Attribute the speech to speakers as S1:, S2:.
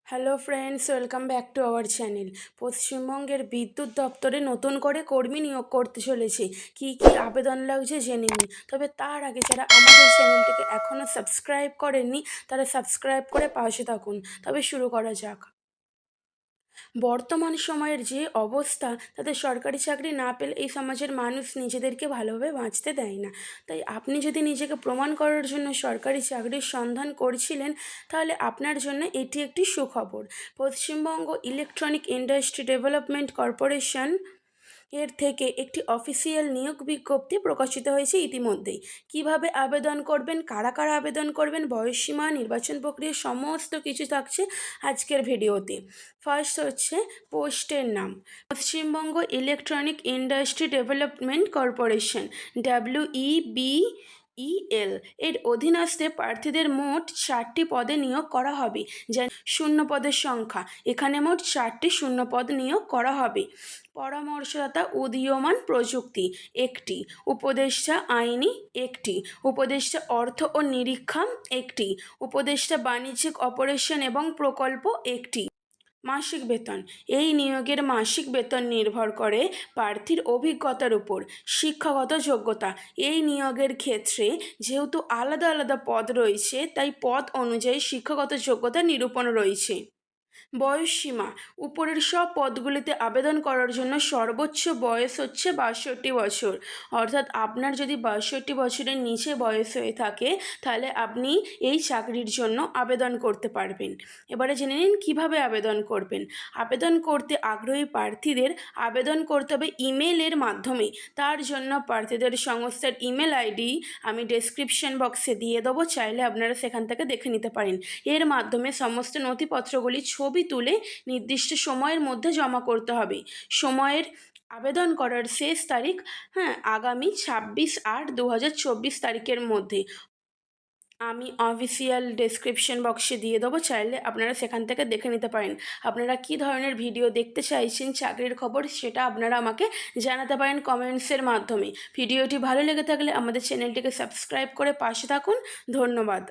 S1: Hello friends, welcome back to our channel. পশ্চিমবঙ্গের বিদ্যুৎ দপ্তরে নতুন করে কর্মী নিয়োগ করতে চলেছে। কী কী আবেদন লাগছে জেনে নিই। তবে তার আগে যারা আমাদের চ্যানেলটিকে এখনও সাবস্ক্রাইব করেননি তারা সাবস্ক্রাইব করে পাশে থাকুন। তবে শুরু করা যাক। বর্তমান সময়ের যে অবস্থা, তাতে সরকারি চাকরি না পেলে এই সমাজের মানুষ নিজেদেরকে ভালোভাবে বাঁচতে দেয় না। তাই আপনি যদি নিজেকে প্রমাণ করার জন্য সরকারি চাকরির সন্ধান করছিলেন, তাহলে আপনার জন্য এটি একটি সুখবর। Paschimbanga electronic industry development corporation এর থেকে একটি অফিসিয়াল নিয়োগ বিজ্ঞপ্তি প্রকাশিত হয়েছে ইতিমধ্যেই। কিভাবে আবেদন করবেন, কারা কারা আবেদন করবেন, বয়সসীমা, নির্বাচন প্রক্রিয়া সমস্ত কিছু থাকছে আজকের ভিডিওতে। ফার্স্ট হচ্ছে পোস্টের নাম, Paschimbanga electronic industry development corporation WEBEL এর অধীনস্থে প্রার্থীদের মোট 4টি পদে নিয়োগ করা হবে, যা শূন্য পদের সংখ্যা। এখানে মোট 4টি শূন্য পদ নিয়োগ করা হবে। পরামর্শদাতা উদীয়মান প্রযুক্তি একটি, উপদেষ্টা আইনি একটি, উপদেষ্টা অর্থ ও নিরীক্ষা একটি, উপদেষ্টা বাণিজ্যিক অপারেশন এবং প্রকল্প একটি। মাসিক বেতন, এই নিয়োগের মাসিক বেতন নির্ভর করে প্রার্থীর অভিজ্ঞতার উপর। শিক্ষাগত যোগ্যতা, এই নিয়োগের ক্ষেত্রে যেহেতু আলাদা আলাদা পদ রয়েছে, তাই পদ অনুযায়ী শিক্ষাগত যোগ্যতা নিরূপণ রয়েছে। বয়সসীমা, উপরের সব পদগুলিতে আবেদন করার জন্য সর্বোচ্চ বয়স হচ্ছে 62 বছর। অর্থাৎ আপনার যদি 62 বছরের নিচে বয়স হয়ে থাকে, তাহলে আপনি এই চাকরির জন্য আবেদন করতে পারবেন। এবারে জেনে নিন কীভাবে আবেদন করবেন। আবেদন করতে আগ্রহী প্রার্থীদের আবেদন করতে হবে ইমেলের মাধ্যমে। তার জন্য প্রার্থীদের সংস্থার ইমেল আইডি আমি ডেসক্রিপশন বক্সে দিয়ে দেবো, চাইলে আপনারা সেখান থেকে দেখে নিতে পারেন। এর মাধ্যমে সমস্ত নথিপত্রগুলি ছবি তুলে নির্দিষ্ট সময়ের মধ্যে জমা করতে হবে। আবেদন করার শেষ তারিখ আগামী 26/8/2024 তারিখের মধ্যে। আমি অফিসিয়াল ডেসক্রিপশন বক্সে দিয়ে দেবো, চাইলে আপনারা সেখান থেকে দেখে নিতে পারেন। আপনারা কী ধরনের ভিডিও দেখতে চাইছেন চাকরির খবর, সেটা আপনারা আমাকে জানাতে পারেন কমেন্টসের মাধ্যমে। ভিডিওটি ভালো লেগে থাকলে আমাদের চ্যানেলটিকে সাবস্ক্রাইব করে পাশে থাকুন। ধন্যবাদ।